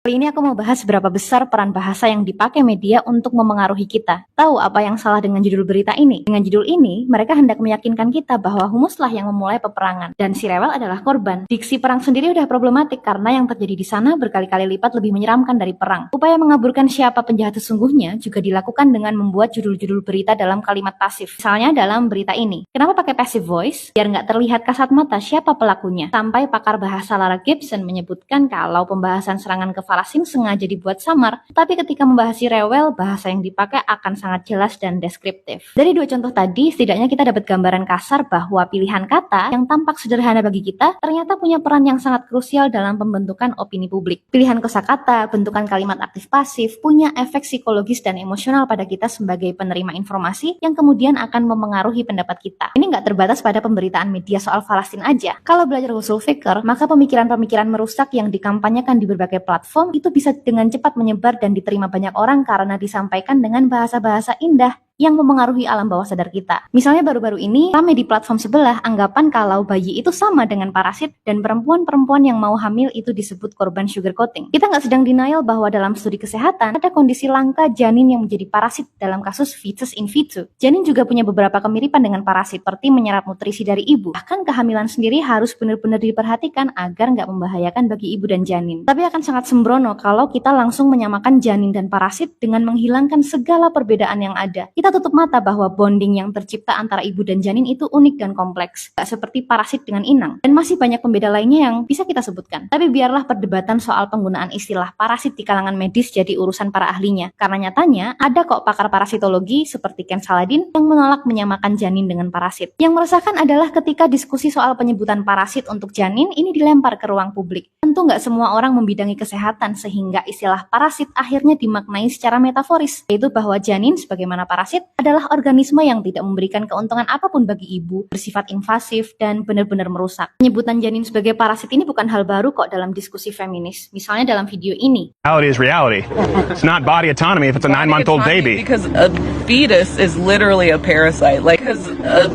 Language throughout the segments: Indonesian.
Kali ini aku mau bahas seberapa besar peran bahasa yang dipakai media untuk memengaruhi kita. Tahu apa yang salah dengan judul berita ini? Dengan judul ini, mereka hendak meyakinkan kita bahwa humuslah yang memulai peperangan, dan si rewel adalah korban. Diksi perang sendiri udah problematik karena yang terjadi di sana berkali-kali lipat lebih menyeramkan dari perang. Upaya mengaburkan siapa penjahat sesungguhnya juga dilakukan dengan membuat judul-judul berita dalam kalimat pasif. Misalnya dalam berita ini, kenapa pakai passive voice? Biar nggak terlihat kasat mata siapa pelakunya. Sampai pakar bahasa Lara Gibson menyebutkan kalau pembahasan serangan ke Falasin sengaja dibuat samar, tapi ketika membahas si rewel, bahasa yang dipakai akan sangat jelas dan deskriptif. Dari dua contoh tadi, setidaknya kita dapat gambaran kasar bahwa pilihan kata yang tampak sederhana bagi kita ternyata punya peran yang sangat krusial dalam pembentukan opini publik. Pilihan kosakata, bentukan kalimat aktif pasif punya efek psikologis dan emosional pada kita sebagai penerima informasi yang kemudian akan memengaruhi pendapat kita. Ini nggak terbatas pada pemberitaan media soal Palestina aja. Kalau belajar usul fikir, maka pemikiran-pemikiran merusak yang dikampanyekan di berbagai platform itu bisa dengan cepat menyebar dan diterima banyak orang karena disampaikan dengan bahasa-bahasa indah yang memengaruhi alam bawah sadar kita. Misalnya baru-baru ini, rame di platform sebelah anggapan kalau bayi itu sama dengan parasit dan perempuan-perempuan yang mau hamil itu disebut korban sugarcoating. Kita nggak sedang denial bahwa dalam studi kesehatan ada kondisi langka janin yang menjadi parasit dalam kasus fetus in vitro. Janin juga punya beberapa kemiripan dengan parasit, seperti menyerap nutrisi dari ibu. Bahkan kehamilan sendiri harus benar-benar diperhatikan agar nggak membahayakan bagi ibu dan janin. Tapi akan sangat sembrono kalau kita langsung menyamakan janin dan parasit dengan menghilangkan segala perbedaan yang ada. Kita tutup mata bahwa bonding yang tercipta antara ibu dan janin itu unik dan kompleks, gak seperti parasit dengan inang. Dan masih banyak pembeda lainnya yang bisa kita sebutkan. Tapi biarlah perdebatan soal penggunaan istilah parasit di kalangan medis jadi urusan para ahlinya. Karena nyatanya ada kok pakar parasitologi seperti Ken Saladin yang menolak menyamakan janin dengan parasit. Yang meresahkan adalah ketika diskusi soal penyebutan parasit untuk janin ini dilempar ke ruang publik. Tentu nggak semua orang membidangi kesehatan sehingga istilah parasit akhirnya dimaknai secara metaforis, yaitu bahwa janin sebagaimana parasit adalah organisme yang tidak memberikan keuntungan apapun bagi ibu, bersifat invasif, dan benar-benar merusak. Penyebutan janin sebagai parasit ini bukan hal baru kok dalam diskusi feminis. Misalnya dalam video ini. Reality is reality. It's not body autonomy if it's a 9-month-old baby. Because a fetus is literally a parasite. Like, because a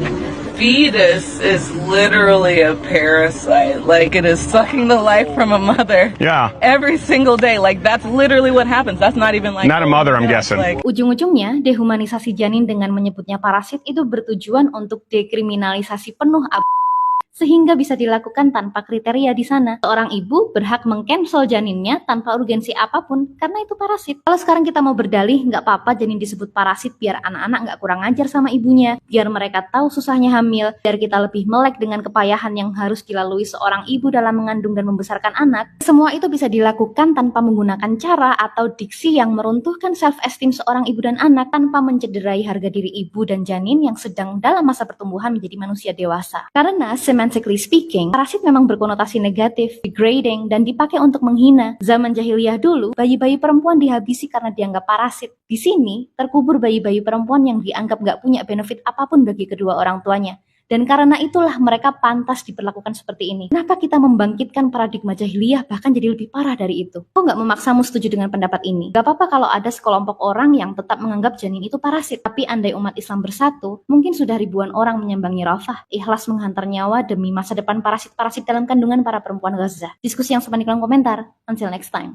fetus is literally a parasite. Like, it is sucking the life from a mother. Yeah. Every single day. Like, that's literally what happens. That's not even like... Not a mother, I'm guessing. Like, Ujung-ujungnya, dehumanisasi janin dengan menyebutnya parasit itu bertujuan untuk dekriminalisasi penuh sehingga bisa dilakukan tanpa kriteria di sana. Seorang ibu berhak mengcancel janinnya tanpa urgensi apapun karena itu parasit. Kalau sekarang kita mau berdalih, nggak apa-apa janin disebut parasit biar anak-anak nggak kurang ajar sama ibunya, biar mereka tahu susahnya hamil, biar kita lebih melek dengan kepayahan yang harus dilalui seorang ibu dalam mengandung dan membesarkan anak. Semua itu bisa dilakukan tanpa menggunakan cara atau diksi yang meruntuhkan self-esteem seorang ibu dan anak tanpa mencederai harga diri ibu dan janin yang sedang dalam masa pertumbuhan menjadi manusia dewasa. Karena semantically speaking, parasit memang berkonotasi negatif, degrading, dan dipakai untuk menghina. Zaman jahiliyah dulu, bayi-bayi perempuan dihabisi karena dianggap parasit. Di sini, terkubur bayi-bayi perempuan yang dianggap gak punya benefit apapun bagi kedua orang tuanya. Dan karena itulah mereka pantas diperlakukan seperti ini. Kenapa kita membangkitkan paradigma jahiliyah bahkan jadi lebih parah dari itu? Aku nggak memaksamu setuju dengan pendapat ini. Gak apa-apa kalau ada sekelompok orang yang tetap menganggap janin itu parasit. Tapi andai umat Islam bersatu, mungkin sudah ribuan orang menyambangi Rafah, ikhlas menghantar nyawa demi masa depan parasit-parasit dalam kandungan para perempuan Gaza. Diskusi yang sepanik dalam komentar. Until next time.